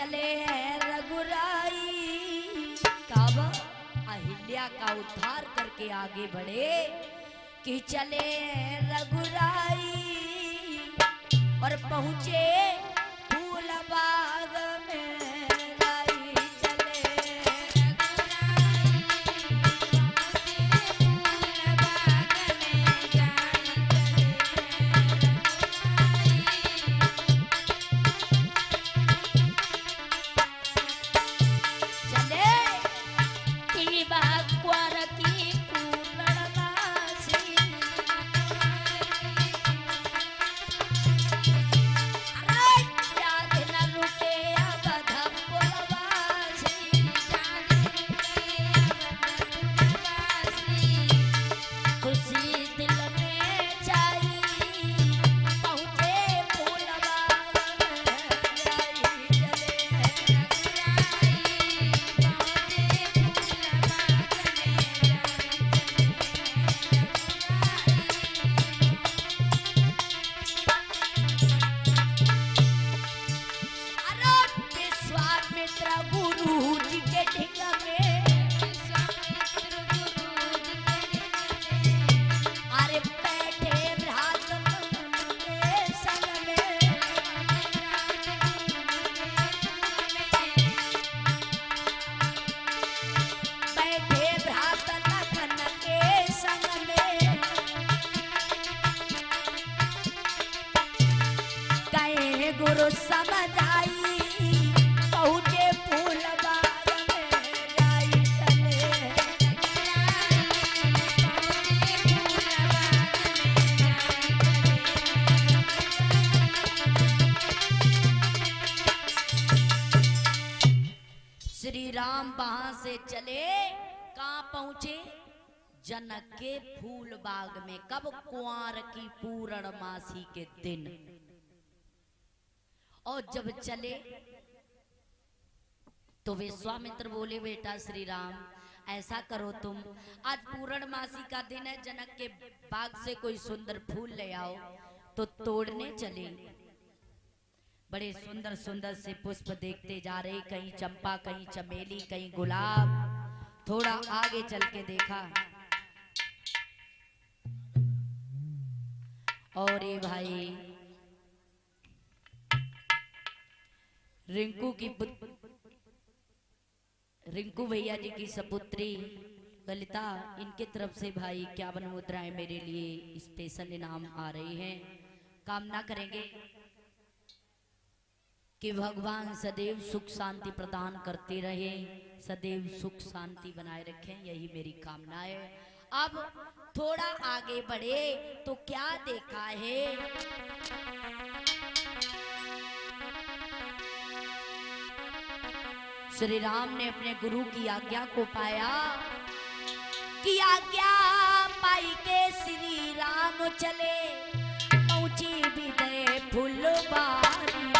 चले हैं रघुराई। कब अहिल्या का उद्धार करके आगे बढ़े कि चले हैं रघुराई और पहुंचे फूल बाग में। गुरु समझ आई पहुंचे फूल बाग में जाई चले। श्री राम वहां से चले, कहां पहुंचे? जनक के फूल बाग में। कब? कुंवार की पूर्णमासी के दिन। और जब चले तो विश्वामित्र बोले, बेटा श्री राम ऐसा करो तुम, आज पूर्णमासी का दिन है, जनक के बाग से कोई सुंदर फूल ले आओ तो तोड़ने चले। बड़े सुंदर सुंदर से पुष्प देखते जा रहे, कहीं चंपा, कहीं चमेली, कहीं गुलाब। थोड़ा आगे चल के देखा और ये भाई रिंकू भैया जी की सपुत्री ललिता, इनके तरफ से भाई 51 मुद्राएं मेरे लिए स्पेशल इनाम आ रही हैं। कामना करेंगे कि भगवान सदैव सुख शांति प्रदान करते रहे, सदैव सुख शांति बनाए रखें, यही मेरी कामना है। अब थोड़ा आगे बढ़े तो क्या देखा है? श्री राम ने अपने गुरु की आज्ञा को पाया कि आज्ञा पाई के श्री राम चले, पहुंची विदय फुलबारी में।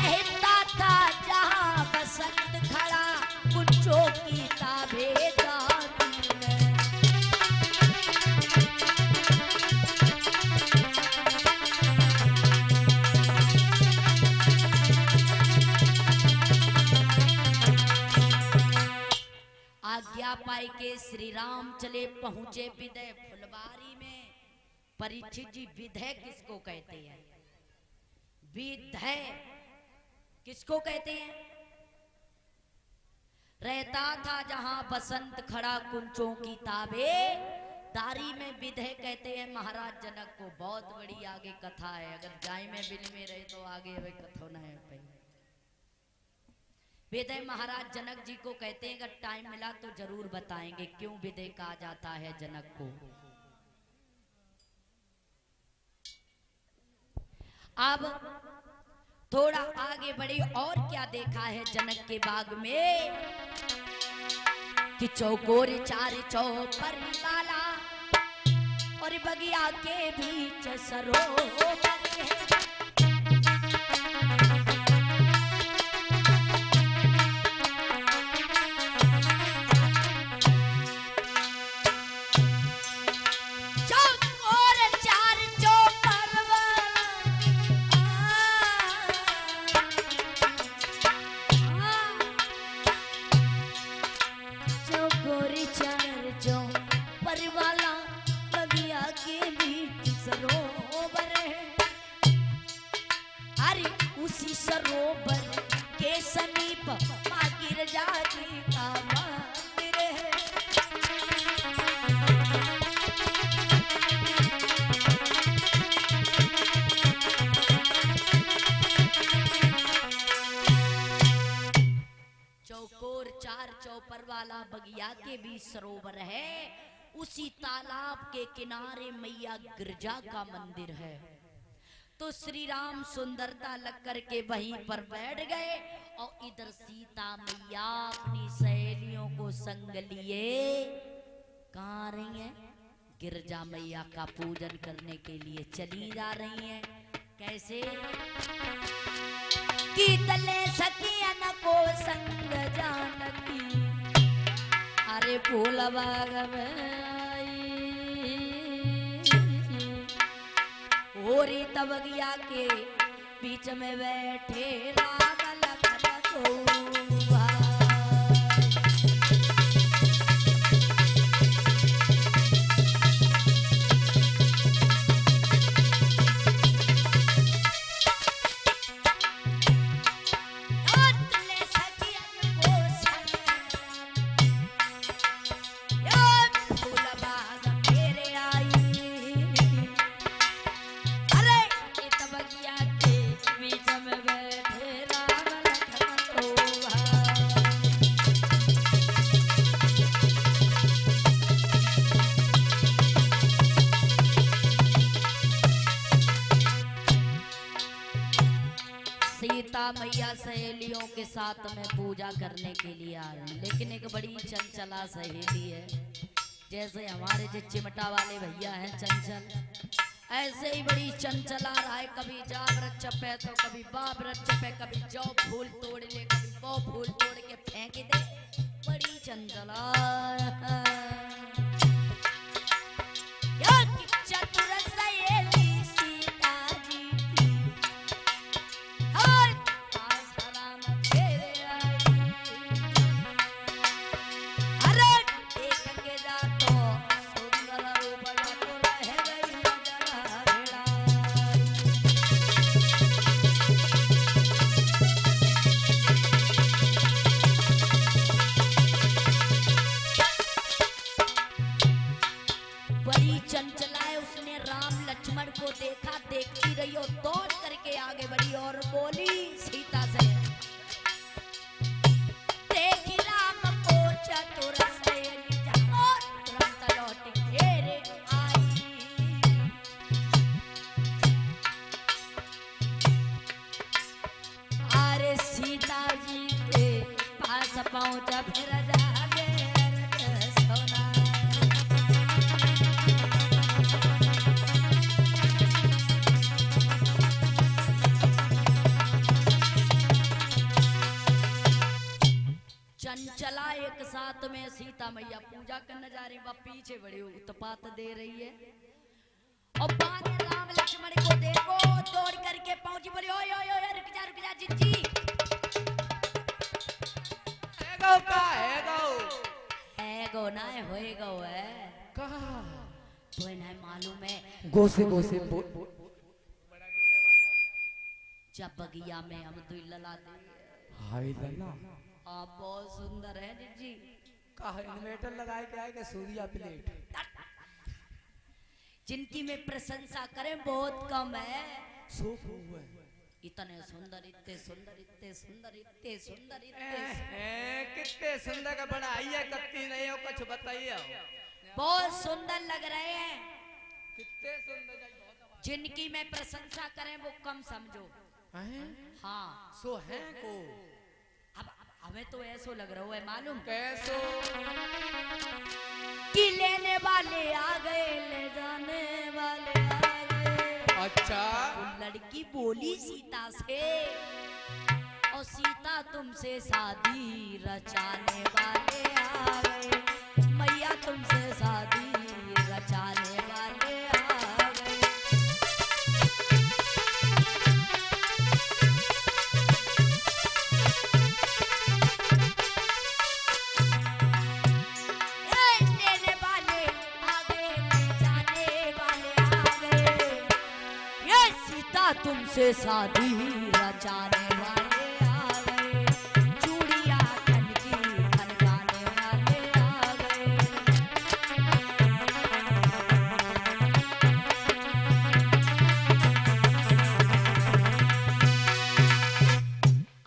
रहता था जहां बसंत खड़ा, कुछों की ताबेदारी में। आज्ञा पाई के श्री राम चले, पहुंचे विदय फुलबारी में। परीक्षित जी, विदय किसको कहते हैं? विदय किसको कहते हैं? रहता था जहां बसंत खड़ा, कुंचों की ताबे दारी में विदय कहते हैं महाराज जनक को। बहुत बड़ी आगे कथा है, अगर जाय में बिल में रहे तो आगे वे कथो न है। विदय महाराज जनक जी को कहते हैं, अगर टाइम मिला तो जरूर बताएंगे क्यों विदय कहा जाता है जनक को। अब थोड़ा आगे बढ़े और क्या देखा है जनक के बाग में कि चौकोर चार चौपर वाला और बगिया के बीच सरोवर है। सरोवर है, उसी तालाब के किनारे मैया गिरजा का मंदिर है। तो श्री राम सुंदरता लग करके वहीं पर बैठ गए और इधर सीता मैया अपनी सहेलियों को संग लिए कहाँ रही हैं? गिरजा मैया का पूजन करने के लिए चली जा रही हैं। कैसे कि तले सखियन को संग जानती, अरे फूल बाग में होरी तबगिया के बीच में बैठे राम लखन को मैया सहेलियों के साथ में पूजा करने के लिए आ रहे हैं। लेकिन एक बड़ी चंचला सहेली है, जैसे हमारे जो चिमटा वाले भैया हैं चंचल, ऐसे ही बड़ी चंचला रहा है। कभी जा वृक्ष पे तो कभी बा वृक्ष पे, कभी जौ फूल तोड़ ले, कभी वो फूल तोड़ के फेंक दे। बड़ी चंचला चतुर सहेली सीता जी चंचलाए। उसने राम लक्ष्मण को देखा, देखती रही और दौड़ करके आगे बढ़ी और बोली सीता से, देखी राम को चतुर सहेली और तुरंत लौट घेरे आई। अरे सीता जी के पास पहुंचा फिर जागे सोना। चंचला एक साथ में सीता मैया पूजा करने जा रही, वह पीछे बड़ी उत्पात दे रही है और बाद राम लक्ष्मण को देखो दौड़ करके पहुंची, बोली ओए ओए ओए रुक जा जिज्जी। है गो ना होएगा है कहां तो ना मालूम है। गोसे जब बगिया में हम दुई लला दे। हाय लला आप बहुत सुंदर है जी। कहा इन्वर्टर लगाए के आए के सूर्या प्लेट। जिनकी मैं प्रशंसा करें बहुत कम है। सूख हुए इतने सुंदर इतने सुंदर इतने सुंदर इतने सुंदर कितने सुंदर का बड़ा आइया कत्ती नहीं हो, कुछ बताइए। बहुत सुंदर लग रहे हैं। कितने सुंदर। जिनकी मैं प्रशंसा करें वो कम समझो। हाँ सो है को अब हमें तो ऐसा लग रहा है मालूम कैसो कि लेने वाले आ गए ले जाने वाले आ गए। अच्छा वो लड़की बोली सीता से, और सीता तुमसे शादी रचाने वाले आ गए। मैया तुमसे शादी रचाने वाले आ गए। लेने वाले आ गए, जाने वाले आ गए। ये सीता तुमसे शादी रचाने वाले आ गए। चूड़िया खनकी खनकाने वाले आ गए।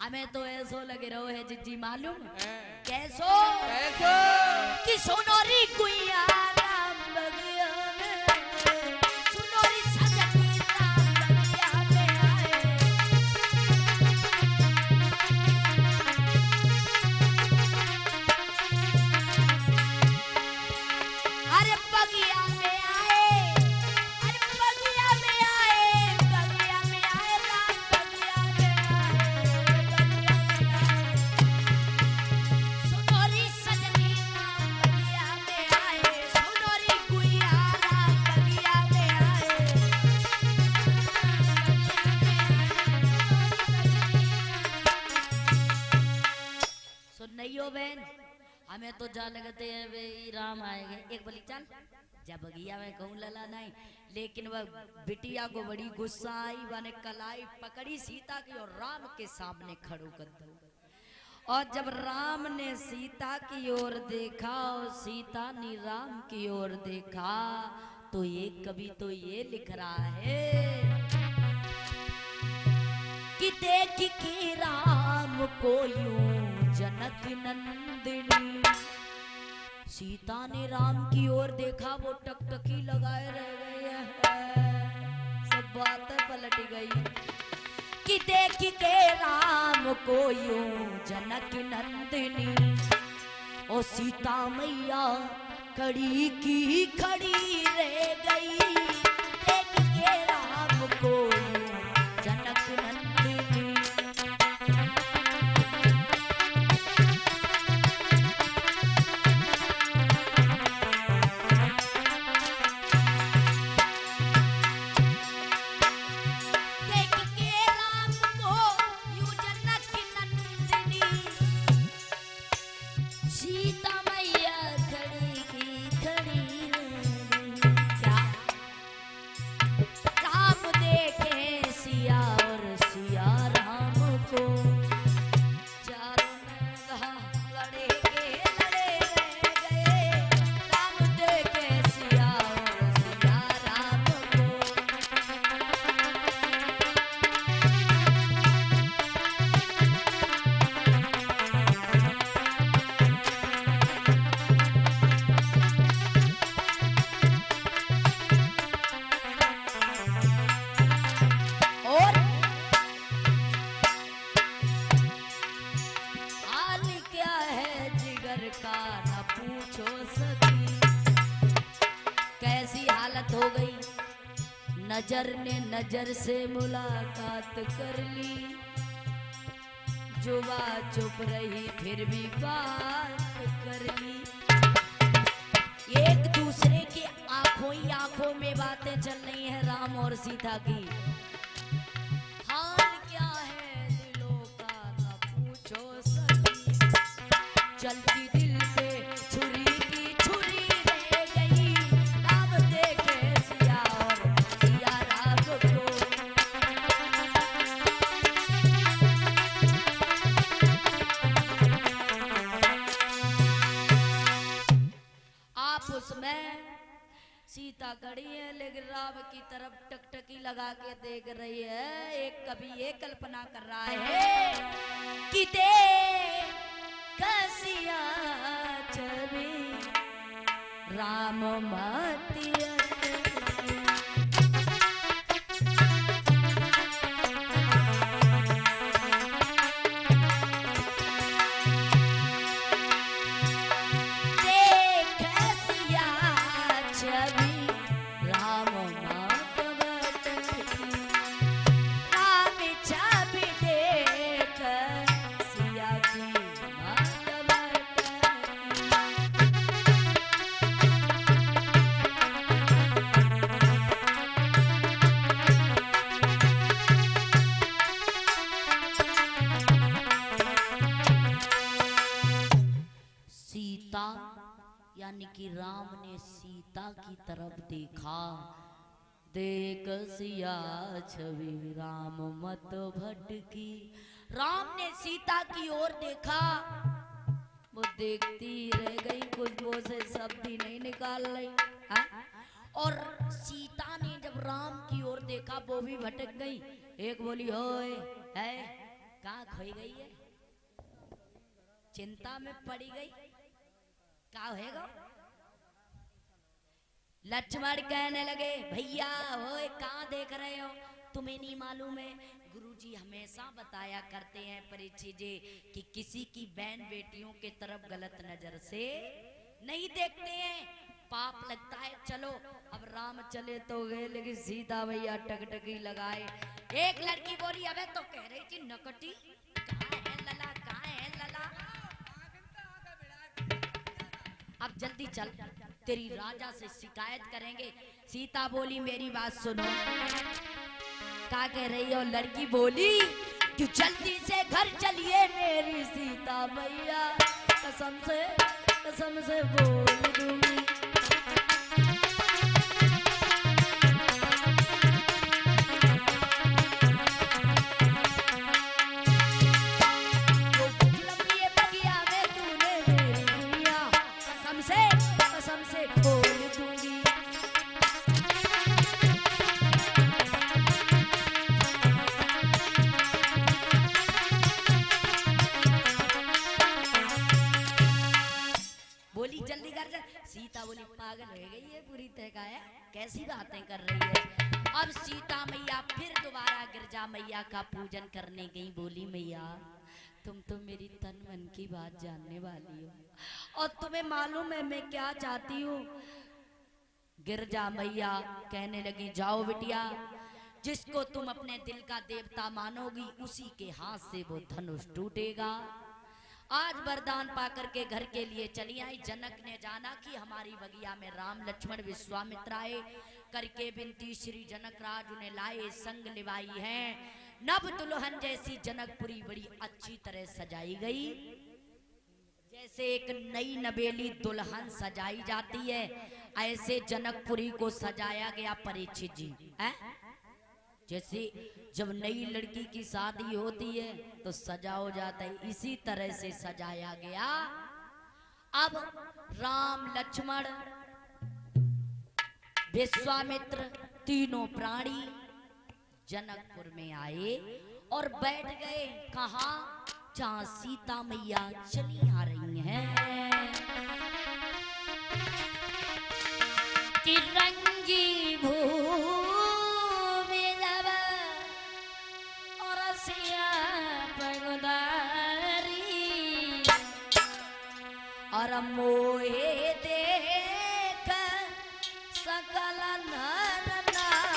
हमें तो ऐसो लगे रहो है जिज्जी मालूम कैसो कैसो कि सोनोरी अरे बगिया में आए, अरे बगिया में आए, बगिया में आए राम, बगिया में आए, बगिया में आए। सुनोरी सजनी राम बगिया में आए, सुनोरी गुइया राम बगिया में आए। सुन नहीं हो बहन, हमें तो जा लगते हैं वे राम आएंगे। एक बोली चल जब बगिया में कहूँ लला नहीं, लेकिन वह बिटिया को बड़ी गुस्सा आई, बने कलाई पकड़ी सीता की और राम के सामने खड़ो कर दो। और जब राम ने सीता की ओर देखा और सीता ने राम की ओर देखा, तो एक कवि तो ये लिख रहा है कि देख के राम को यूं जनक नंदिनी। सीता ने राम की ओर देखा, वो टकटकी लगाए रह गए हैं, सब बातें पलट गई कि देख के राम को यूं जनक नंदिनी। ओ सीता मैया खड़ी की खड़ी रह गई, देख के राम को यूं जनक नंदिनी। हो गई, नजर ने नजर से मुलाकात कर ली, जुबा चुप रही फिर भी बात कर ली। एक दूसरे के आंखों ही आंखों में बातें चल रही हैं राम और सीता की। हाल क्या है दिलों का न पूछो सकी, चलती दिल पे छुरी की छुरी रह गई, राम देखे सिया और सिया राम को। आप उसमें सीता खड़ी है लेकिन राम की तरफ टकटकी लगा के देख रही है। एक कवि ये कल्पना कर रहा है कि कसिया छवि राम मातिया यानी कि राम ने सीता की तरफ देखा, देख सिया छवि राम मत भटकी। राम ने सीता की ओर देखा, वो देखती रह गई, कुछ वो से शब्द ही नहीं निकाल रही। और सीता ने जब राम की ओर देखा वो भी भटक गई। एक बोली होए है कहाँ खोई गई है, चिंता में पड़ी गई, क्या होएगा। लक्ष्मण कहने लगे भैया ओए कहाँ देख रहे हो, तुम्हें नहीं मालूम है गुरुजी हमेशा बताया करते हैं परीक्षित जी कि किसी की बहन बेटियों के तरफ गलत नजर से नहीं देखते हैं, पाप चलो। अब राम चले तो गए, लेकिन सीता मैया टकटकी लगाए। एक लड़की बोली, अबे तो कह रही थी नकटी, कहाँ है लला, कहाँ है लला? अब जल्दी चल, तेरी राजा से शिकायत करेंगे। सीता बोली, मेरी बात सुनो। क्या कह रही हो? लड़की बोली कि जल्दी से घर चलिए मेरी सीता मैया, कसम से बोल दूंगी। कसम से खोल दूंगी। बोली जल्दी कर जा। सीता बोली, पागल हो गई है पूरी तरह है, कैसी बातें कर रही है। अब सीता मैया फिर दोबारा गिरजा मैया का पूजन करने गई। बोली, मैया तुम तो मेरी तन मन की बात जानने वाली हो और तुम्हें मालूम है मैं क्या चाहती हूँ। गिरजा मैया कहने लगी, जाओ बिटिया, जिसको तुम अपने दिल का देवता मानोगी उसी के हाथ से वो धनुष टूटेगा। आज वरदान पाकर के घर के लिए चली आई। जनक ने जाना कि हमारी बगिया में राम लक्ष्मण विश्वामित्र आए, करके विनती श्री जनक राज उन्हें लाए, संग लिवाई है। नव दुल्हन जैसी जनकपुरी बड़ी अच्छी तरह सजाई गई, जैसे एक नई नवेली दुल्हन सजाई जाती है, ऐसे जनकपुरी को सजाया गया। परीक्षित जी जैसे जब नई लड़की की शादी होती है तो सजा हो जाता है, इसी तरह से सजाया गया। अब राम लक्ष्मण विश्वामित्र तीनों प्राणी जनकपुर में आए और बैठ गए। कहाँ? जहाँ सीता मैया चली आ रही हैं। कि रंगी भूमि जब और सिया पगुधारी और मोहे देख सकल नर नारी।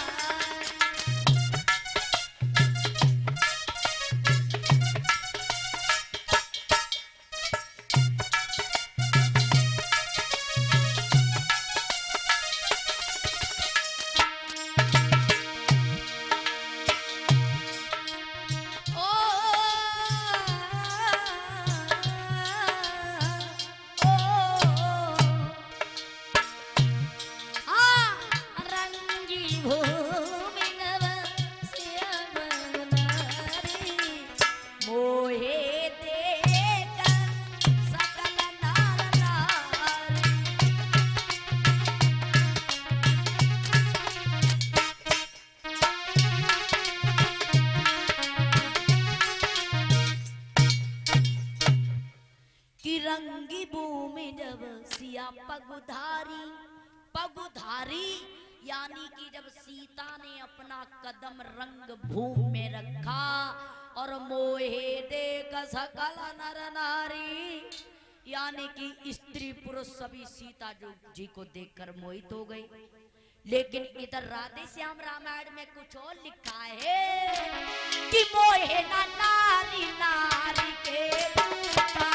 रंगी भूमि जब सिया पगुधारी, पगुधारी यानी कि जब सीता ने अपना कदम रंग भूमि में रखा और मोहे देख सकल नर नारी, यानी कि स्त्री पुरुष सभी सीता जी को देखकर मोहित हो गए। लेकिन इधर राधे श्याम रामायण में कुछ और लिखा है कि मोहे ना नारी नारी के रूपा,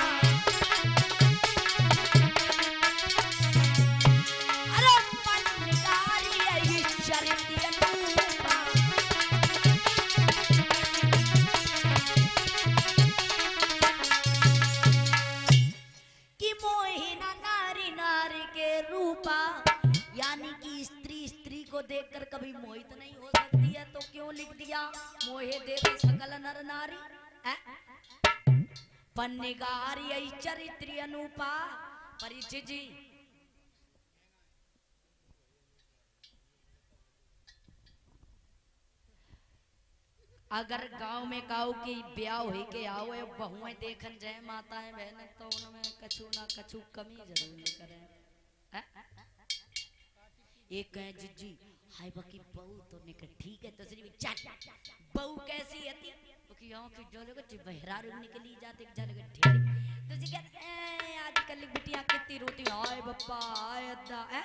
अरे पन्नगारी यही चरित्र रूपा, कि मोहे ना नारी नारी के रूपा, यानी कि स्त्री को देखकर कभी मोहित नहीं हो सकती है, तो क्यों लिख दिया मोहे देख सकल नर नारी। पन्नगारी चरित्र अनुपा। परीक्षित जी अगर गांव में काऊ की ब्याह हुई के आओ बहुएं देखन जय माताएं बहन, तो उनमें कछु ना कछु कमी जरूर करें। एक कहे जिज्जी हाय बाकी बहू तो निकल ठीक है, दूसरी भी बहू कैसी है तो कि यहाँ की जो लोग बहरा रूम निकली जाते जगह ठीक, तो जी कहते आजकल बिटिया कितनी रोटी हाय बप्पा हाय अद्दा है,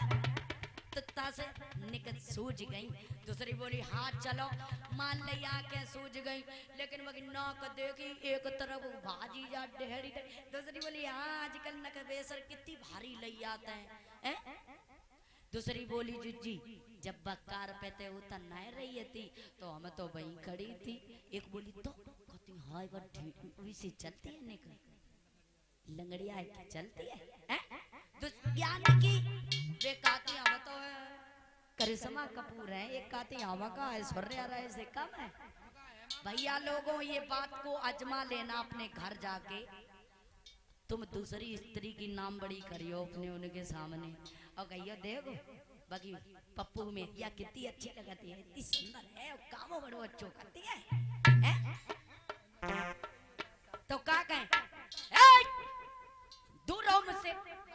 तो कथा से निकट सूझ गई। दूसरी बोली हाँ चलो, मान ली आंखें सूझ गई, लेकिन वही नाक देखी एक तरफ भाजी जा ढेरी। दूसरी बोली हाँ आजकल नक बेसर कितनी भारी लई आते हैं। दूसरी बोली जुजी जब बक्कार पे ते उतर नहीं रही थी तो हम तो वहीं खड़ी थी। एक बोली तो कहती हाय वो सी चलती है निकल लंगड़िया है कि चलती है, यानी कि वे कहती हम तो करिश्मा कपूर है, एक कहती हम का ऐश्वर्या राय से कम है। भैया लोगों ये बात को आजमा लेना अपने घर जाके। तुम दूसरी स्त्री की नाम बड़ी करियो अपने उनके सामने और कहियो देखो बाकी पप्पू में या कितनी अच्छी लगती है, इतनी सुंदर है और कामों बड़ो अच्छो करती है? तो क्या कहें दूर रहो मुझसे,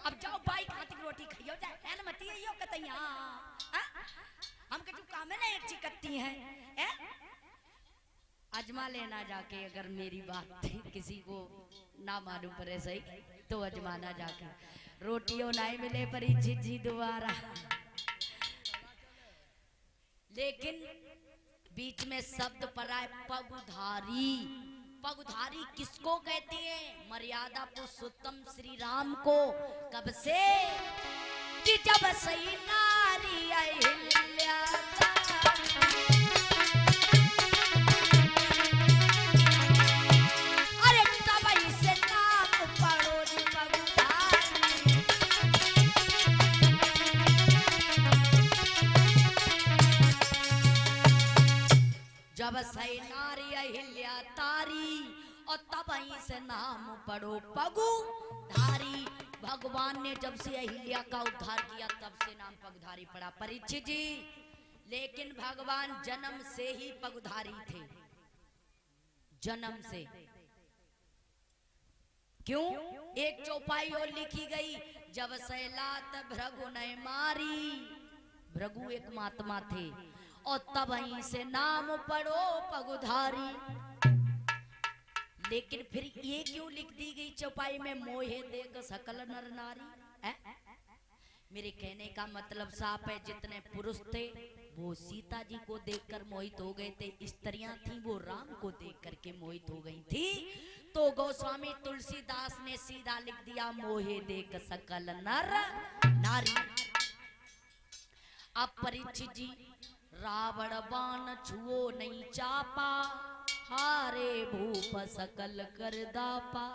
अब जाओ बाई खाती की रोटी खाइयो जाए है ना मती यो कहते हां हम के जो काम है ना अच्छी करती हैं। अजमा लेना जाके, अगर मेरी बात किसी को ना मालूम पड़े सही तो अजमाना जाके। रोटियों नहीं मिले पर झिझी दोबारा, लेकिन बीच में शब्द पड़ा है पगुधारी। पगुधारी किसको कहते हैं? मर्यादा पुरुषोत्तम श्री राम को। कब से कि जब सही नारी अहिल्या जब सही नारी अहिल्या तारी और तब ही से नाम पढ़ो पगु धारी। भगवान ने जब से अहिल्या का उद्धार किया तब से नाम पगधारी पड़ा परीक्षित जी। लेकिन भगवान जन्म से ही पगधारी थे, जन्म से। क्यों? एक चौपाई और लिखी गई, जब सैलात भृगु ने मारी। भृगु एक महात्मा थे और तब ही से नाम पढ़ो पगुधारी। लेकिन फिर ये क्यों लिख दी गई चौपाई में, मोहे देख सकल नर नारी? मेरे कहने का मतलब साफ है, जितने पुरुष थे वो सीता जी को देखकर मोहित हो गए थे, स्त्रियां थी वो राम को देख करके मोहित हो गई थी। तो गोस्वामी तुलसीदास ने सीधा लिख दिया, मोहे देख सकल नर नारी। अब परीक्षित जी, रावण बाण छुओ नहीं चापा, हारे भूप सकल कर दापा।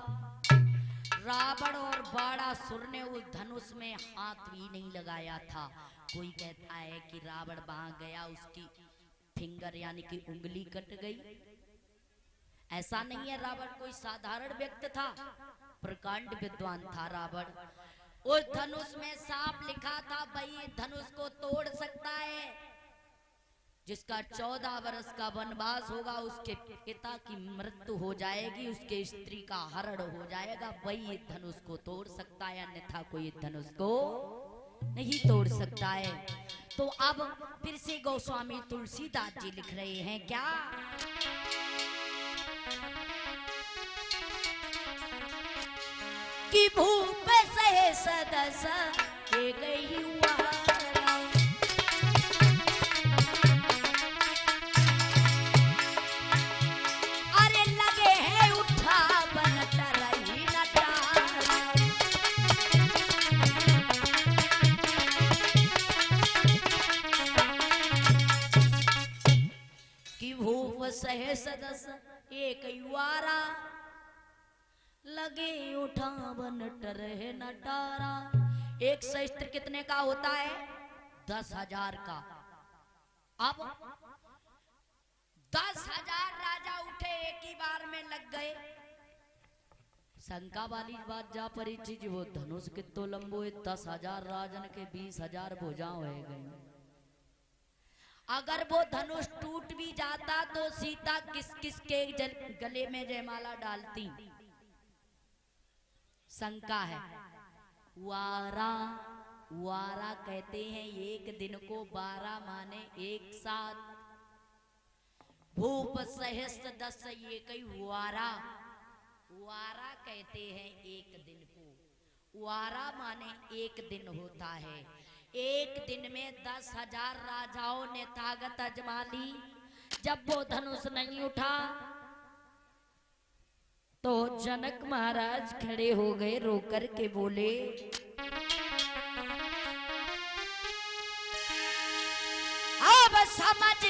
रावण और बाणासुर ने उस धनुष में हाथ भी नहीं लगाया था। कोई कहता है कि रावण वहां गया, उसकी फिंगर यानी कि उंगली कट गई। ऐसा नहीं है, रावण कोई साधारण व्यक्ति था, प्रकांड विद्वान था रावण। उस धनुष में सांप लिखा था, भाई धनुष को तोड़ सकता है जिसका 14 वर्ष का वनवास होगा, उसके पिता की मृत्यु हो जाएगी, उसके स्त्री का हरण हो जाएगा, वही धनुष को तोड़ सकता है, अन्यथा कोई धनुष को नहीं तोड़ सकता है। तो अब फिर से गोस्वामी तुलसीदास जी लिख रहे हैं क्या, कि भूप सहे सदस एक युवा, अरे लगे हैं उठा बन तरही नटारा। कि भूप सहे सदस एक युवारा, लगे उठा बन टरहे नटारा। एक शस्त्र कितने का होता है? 10,000 का। अब 10,000 राजा उठे एक ही बार में लग गए। शंका वाली बात जा परी चीज, वो धनुष कितो लंबो है, 10,000 राजन के 20,000 भुजाओं है गई। अगर वो धनुष टूट भी जाता तो सीता किस किस के गले में जयमाला डालती? शंका है। वारा, वारा कहते हैं एक दिन को 12 माने एक साथ। भूप सहस्त्र 10 ये कई वारा, वारा कहते हैं एक दिन को। वारा माने एक दिन होता है। एक एक दिन में 10,000 राजाओं ने ताकत आजमा ली। जब वो धनुष नहीं उठा तो जनक महाराज खड़े हो गए, रोकर के बोले, अब समझ